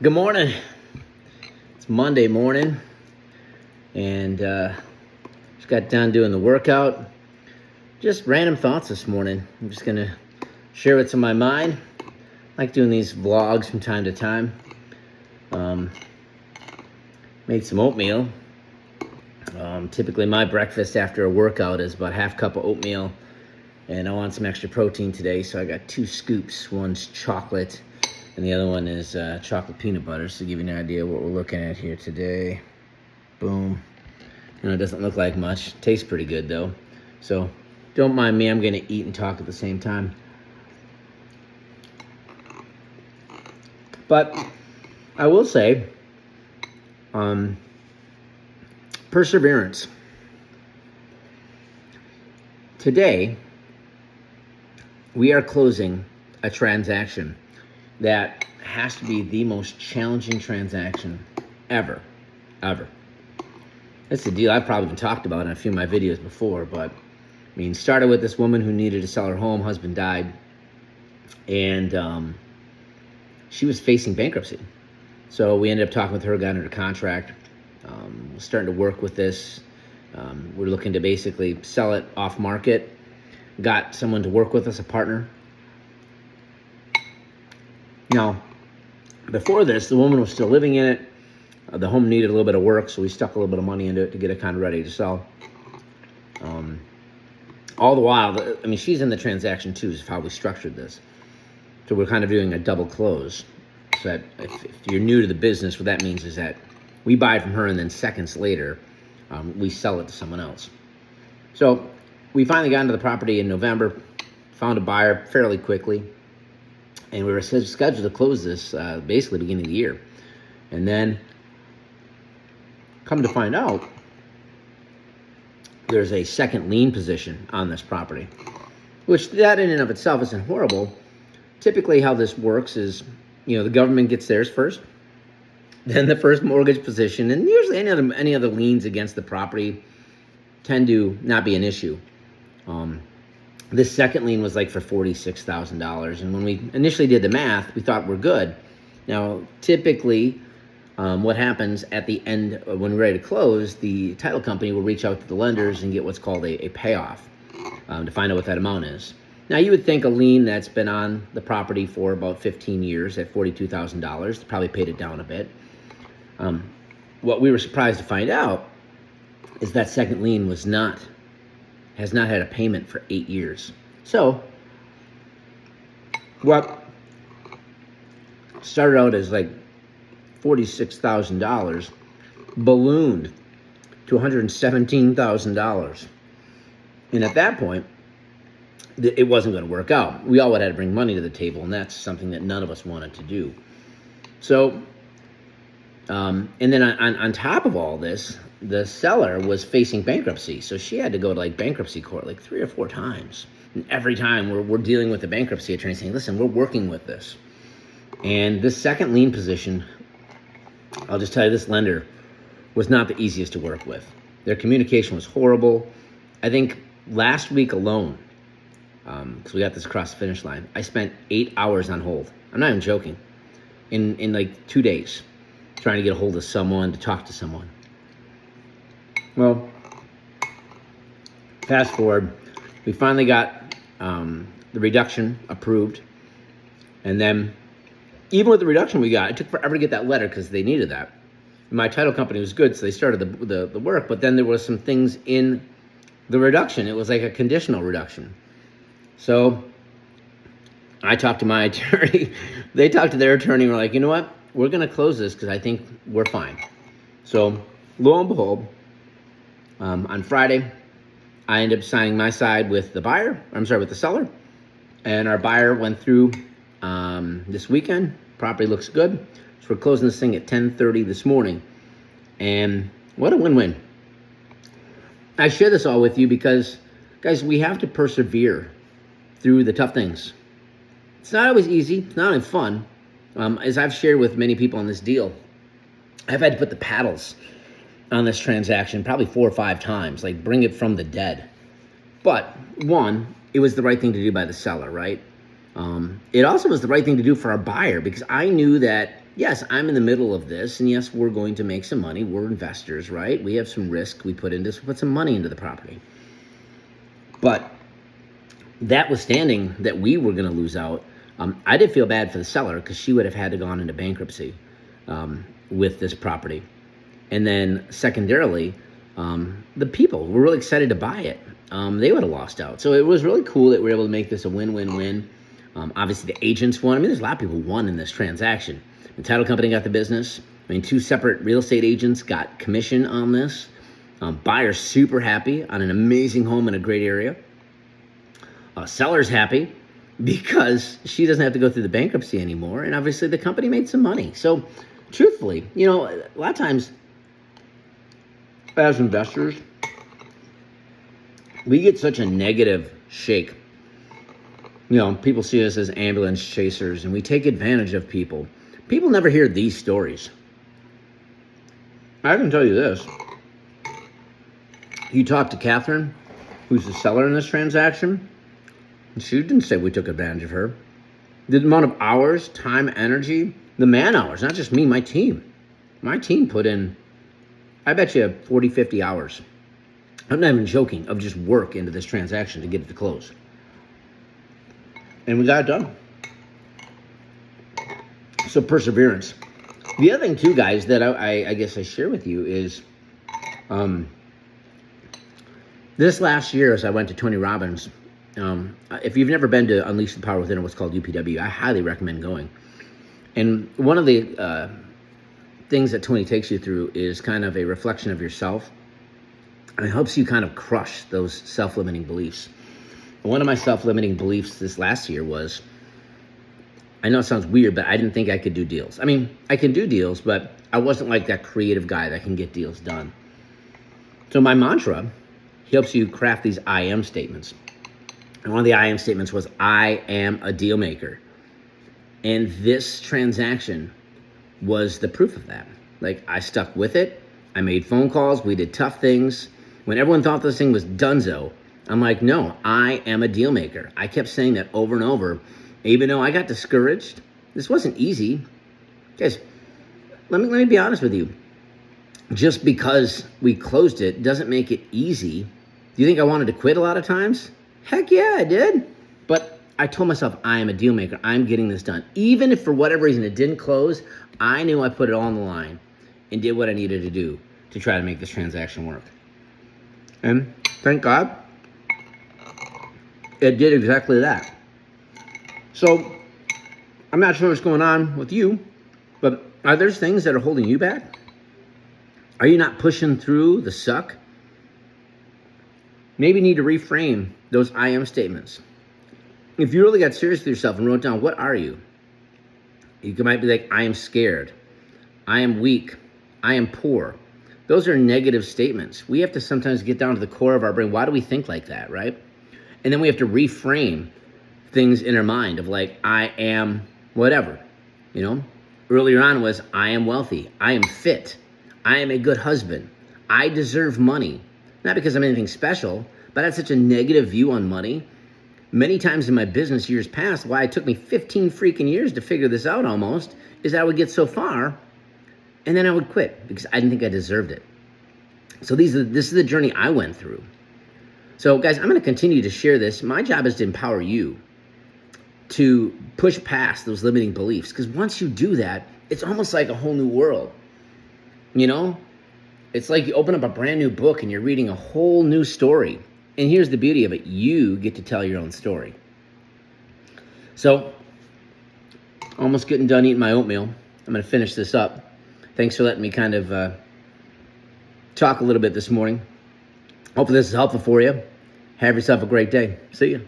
Good morning. It's Monday morning, and just got done doing the workout. Just random thoughts this morning. I'm just gonna share what's on my mind. I like doing these vlogs from time to time. Made some oatmeal. Typically my breakfast after a workout is about half cup of oatmeal, and I want some extra protein today, so I got 2 scoops. One's chocolate and the other one is chocolate peanut butter. So to give you an idea what we're looking at here today. Boom. It doesn't look like much. Tastes pretty good though. So don't mind me, I'm gonna eat and talk at the same time. But I will say, perseverance. Today, we are closing a transaction that has to be the most challenging transaction ever. That's the deal I've probably been talked about in a few of my videos before, but started with this woman who needed to sell her home, husband died, and she was facing bankruptcy. So we ended up talking with her, got under contract, starting to work with this. We're looking to basically sell it off market. Got someone to work with us, a partner. Now, before this, the woman was still living in it. The home needed a little bit of work, so we stuck a little bit of money into it to get it kind of ready to sell. All the while, she's in the transaction too, is how we structured this. So we're kind of doing a double close. So that if you're new to the business, what that means is that we buy it from her, and then seconds later, we sell it to someone else. So we finally got into the property in November, found a buyer fairly quickly, and we were scheduled to close this basically beginning of the year. And then, come to find out, there's a second lien position on this property, which that in and of itself isn't horrible. Typically how this works is, the government gets theirs first, then the first mortgage position, and usually any other liens against the property tend to not be an issue. This second lien was like for $46,000, and when we initially did the math, we thought we're good. Now, typically, what happens at the end, when we're ready to close, the title company will reach out to the lenders and get what's called a payoff to find out what that amount is. Now, you would think a lien that's been on the property for about 15 years at $42,000 probably paid it down a bit. What we were surprised to find out is that second lien has not had a payment for 8 years. So what started out as like $46,000 ballooned to $117,000. And at that point, it wasn't going to work out. We all had to bring money to the table, and that's something that none of us wanted to do. So, and then on top of all this, the seller was facing bankruptcy. So she had to go to bankruptcy court 3 or 4 times. And every time we're dealing with the bankruptcy attorney saying, listen, we're working with this. And this second lien position, I'll just tell you, this lender was not the easiest to work with. Their communication was horrible. I think last week alone, because we got this across the finish line, I spent 8 hours on hold. I'm not even joking. In 2 days, trying to get a hold of someone, to talk to someone. Well, fast forward, we finally got the reduction approved. And then, even with the reduction we got, it took forever to get that letter because they needed that. And my title company was good, so they started the work, but then there was some things in the reduction. It was like a conditional reduction. So I talked to my attorney. They talked to their attorney and were like, you know what? We're going to close this because I think we're fine. So lo and behold, on Friday, I ended up signing my side with the seller. And our buyer went through this weekend. Property looks good. So we're closing this thing at 10:30 this morning. And what a win-win. I share this all with you because, guys, we have to persevere through the tough things. It's not always easy. It's not always fun. As I've shared with many people on this deal, I've had to put the paddles on this transaction probably 4 or 5 times, bring it from the dead. But one, it was the right thing to do by the seller, right? It also was the right thing to do for our buyer because I knew that, yes, I'm in the middle of this, and yes, we're going to make some money. We're investors, right? We have some risk we put some money into the property. But that withstanding that we were going to lose out, I did feel bad for the seller because she would have had to gone into bankruptcy with this property. And then secondarily, the people were really excited to buy it. They would have lost out. So it was really cool that we were able to make this a win-win-win. Obviously, the agents won. I mean, there's a lot of people who won in this transaction. The title company got the business. I mean, 2 separate real estate agents got commission on this. Buyer's super happy on an amazing home in a great area. Seller's happy because she doesn't have to go through the bankruptcy anymore. And obviously, the company made some money. So truthfully, a lot of times as investors, we get such a negative shake. People see us as ambulance chasers, and we take advantage of people. People never hear these stories. I can tell you this. You talk to Catherine, who's the seller in this transaction, and she didn't say we took advantage of her. The amount of hours, time, energy, the man hours, not just me, my team. My team put in, I bet you 40, 50 hours. I'm not even joking, of just work into this transaction to get it to close. And we got it done. So perseverance. The other thing too, guys, that I guess I share with you is this last year as I went to Tony Robbins, if you've never been to Unleash the Power Within or what's called UPW, I highly recommend going. And one of the things that Tony takes you through is kind of a reflection of yourself. And it helps you kind of crush those self-limiting beliefs. One of my self-limiting beliefs this last year was, I know it sounds weird, but I didn't think I could do deals. I mean, I can do deals, but I wasn't like that creative guy that can get deals done. So my mantra helps you craft these I am statements. And one of the I am statements was, I am a deal maker. And this transaction was the proof of that. Like, I stuck with it. I made phone calls. We did tough things. When everyone thought this thing was donezo, I'm like, no, I am a deal maker. I kept saying that over and over, even though I got discouraged. This wasn't easy. Guys, let me be honest with you. Just because we closed it doesn't make it easy. Do you think I wanted to quit a lot of times? Heck yeah, I did. But I told myself, I am a deal maker. I'm getting this done. Even if for whatever reason it didn't close, I knew I put it all on the line and did what I needed to do to try to make this transaction work. And thank God, it did exactly that. So I'm not sure what's going on with you, but are there things that are holding you back? Are you not pushing through the suck? Maybe you need to reframe those I am statements. If you really got serious with yourself and wrote down, what are you? You might be like, I am scared. I am weak. I am poor. Those are negative statements. We have to sometimes get down to the core of our brain. Why do we think like that, right? And then we have to reframe things in our mind of like, I am whatever. Earlier on was, I am wealthy. I am fit. I am a good husband. I deserve money. Not because I'm anything special, but I had such a negative view on money. Many times in my business years past, why it took me 15 freaking years to figure this out almost, is I would get so far and then I would quit because I didn't think I deserved it. So this is the journey I went through. So guys, I'm going to continue to share this. My job is to empower you to push past those limiting beliefs, because once you do that, it's almost like a whole new world. It's like you open up a brand new book and you're reading a whole new story. And here's the beauty of it. You get to tell your own story. So, almost getting done eating my oatmeal. I'm going to finish this up. Thanks for letting me kind of talk a little bit this morning. Hopefully this is helpful for you. Have yourself a great day. See you.